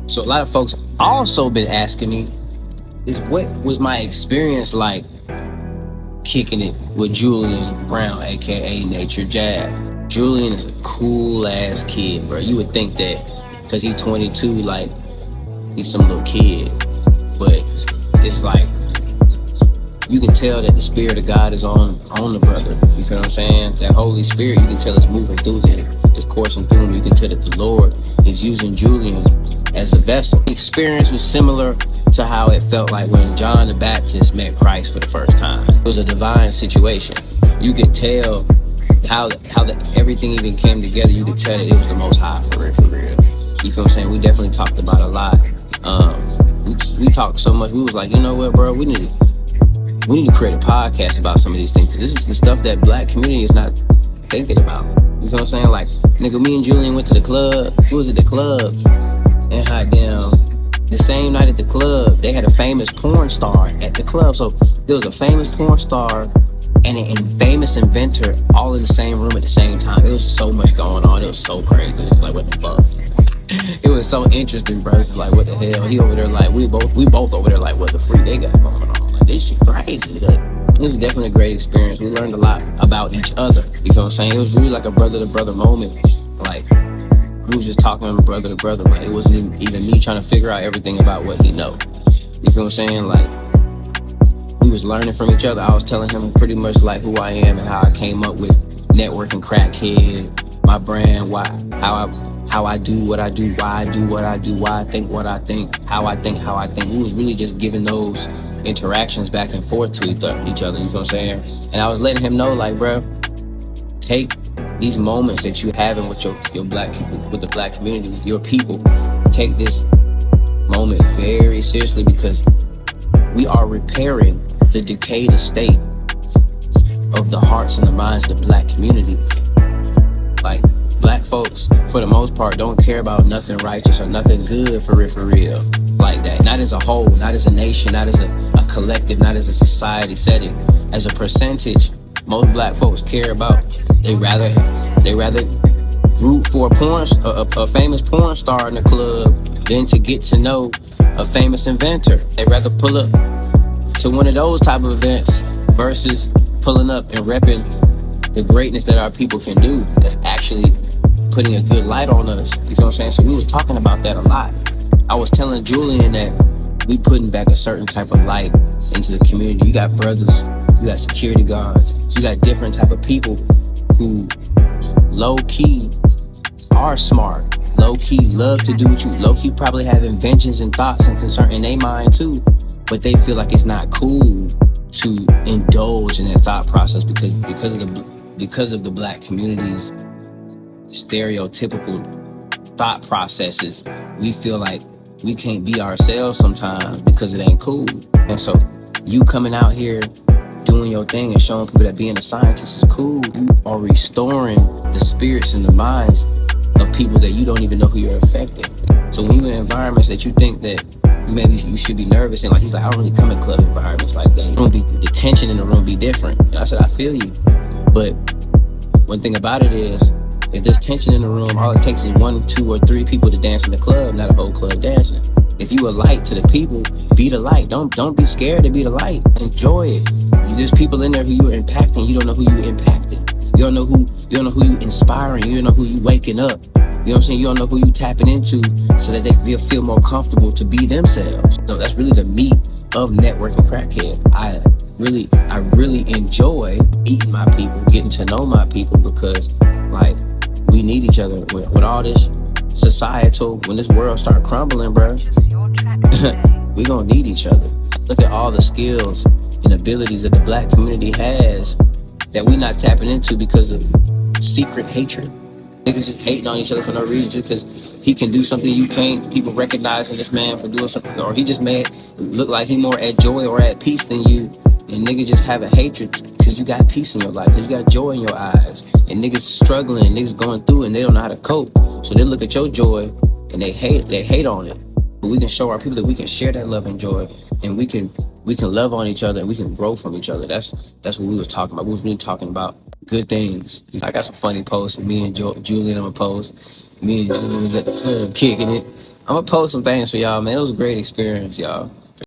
So a lot of folks also been asking me is what was my experience like kicking it with Julian Brown, aka Nature Jab. Julian is a cool ass kid, bro. You would think that because he's 22, like he's some little kid, but it's like you can tell that the spirit of God is on the brother. You feel what I'm saying? That Holy Spirit, you can tell it's moving through him. It's coursing through him. You can tell that the Lord is using Julian as a vessel. The experience was similar to how it felt like when John the Baptist met Christ for the first time. It was a divine situation. You could tell how everything even came together. You could tell that it was the Most High for real, for real. You feel what I'm saying? We definitely talked about a lot. We talked so much. We was like, you know what, bro? We need to create a podcast about some of these things. This is the stuff that black community is not thinking about. You know what I'm saying? Like, nigga, me and Julian went to the club. We was at the club. And hot damn, the same night at the club, they had a famous porn star at the club. So there was a famous porn star and a famous inventor all in the same room at the same time. It was so much going on. It was so crazy. It was like, what the fuck? It was so interesting, bro. It's like, what the hell? He over there like, we both over there like, what the freak they got going on? Like, this shit crazy. Like, it was definitely a great experience. We learned a lot about each other. You know what I'm saying? It was really like a brother-to-brother moment. Like, we was just talking brother to brother. Like, it wasn't even me trying to figure out everything about what he know. You feel what I'm saying? Like, we was learning from each other. I was telling him pretty much like who I am and how I came up with Networking Crackhead, my brand, how I do what I do, why I do what I do, why I think what I think, how I think. We was really just giving those interactions back and forth to each other, you know what I'm saying? And I was letting him know, like, bro, take these moments that you having with your black people, with the black community, your people, take this moment very seriously because we are repairing the decayed state of the hearts and the minds of the black community. Like, black folks, for the most part, don't care about nothing righteous or nothing good for real, like that. Not as a whole, not as a nation, not as a collective, not as a society setting. As a percentage, most black folks care about, they rather root for a famous porn star in the club than to get to know a famous inventor. They rather pull up to one of those type of events versus pulling up and repping the greatness that our people can do. That's actually putting a good light on us. You feel what I'm saying? So we was talking about that a lot. I was telling Julian that we putting back a certain type of light into the community. You got brothers, you got security guards, you got different type of people who low-key are smart, low-key love to do what you, low-key probably have inventions and thoughts and concern in their mind too, but they feel like it's not cool to indulge in that thought process because of the black community's stereotypical thought processes. We feel like we can't be ourselves sometimes because it ain't cool. And so you coming out here doing your thing and showing people that being a scientist is cool, you are restoring the spirits and the minds of people that you don't even know who you're affecting. So when you're in environments that you think that maybe you should be nervous and like, he's like, I don't really come in club environments like that. The tension in the room be different. And I said, I feel you. But one thing about it is, if there's tension in the room, all it takes is 1, 2, or 3 people to dance in the club, not a whole club dancing. If you a light to the people, be the light. Don't be scared to be the light. Enjoy it. There's people in there who you're impacting. You don't know who you're impacting. You don't know who you inspiring. You don't know who you waking up. You know what I'm saying? You don't know who you tapping into so that they feel more comfortable to be themselves. So that's really the meat of Networking Crackhead. I really enjoy meeting my people, getting to know my people, because like, we need each other with all this societal, when this world start crumbling, bro. We gonna need each other. Look at all the skills and abilities that the black community has that we not tapping into because of secret hatred. Niggas just hating on each other for no reason, just because he can do something you can't. People recognizing this man for doing something, or he just made look like he more at joy or at peace than you. And niggas just have a hatred because you got peace in your life, because you got joy in your eyes. And niggas struggling, and niggas going through, and they don't know how to cope. So they look at your joy and they hate on it. But we can show our people that we can share that love and joy, and we can love on each other, and we can grow from each other. That's what we was talking about. We was really talking about good things. I got some funny posts. Me and Julian on a post. Me and Julian was at the club kicking it. I'm gonna post some things for y'all, man. It was a great experience, y'all.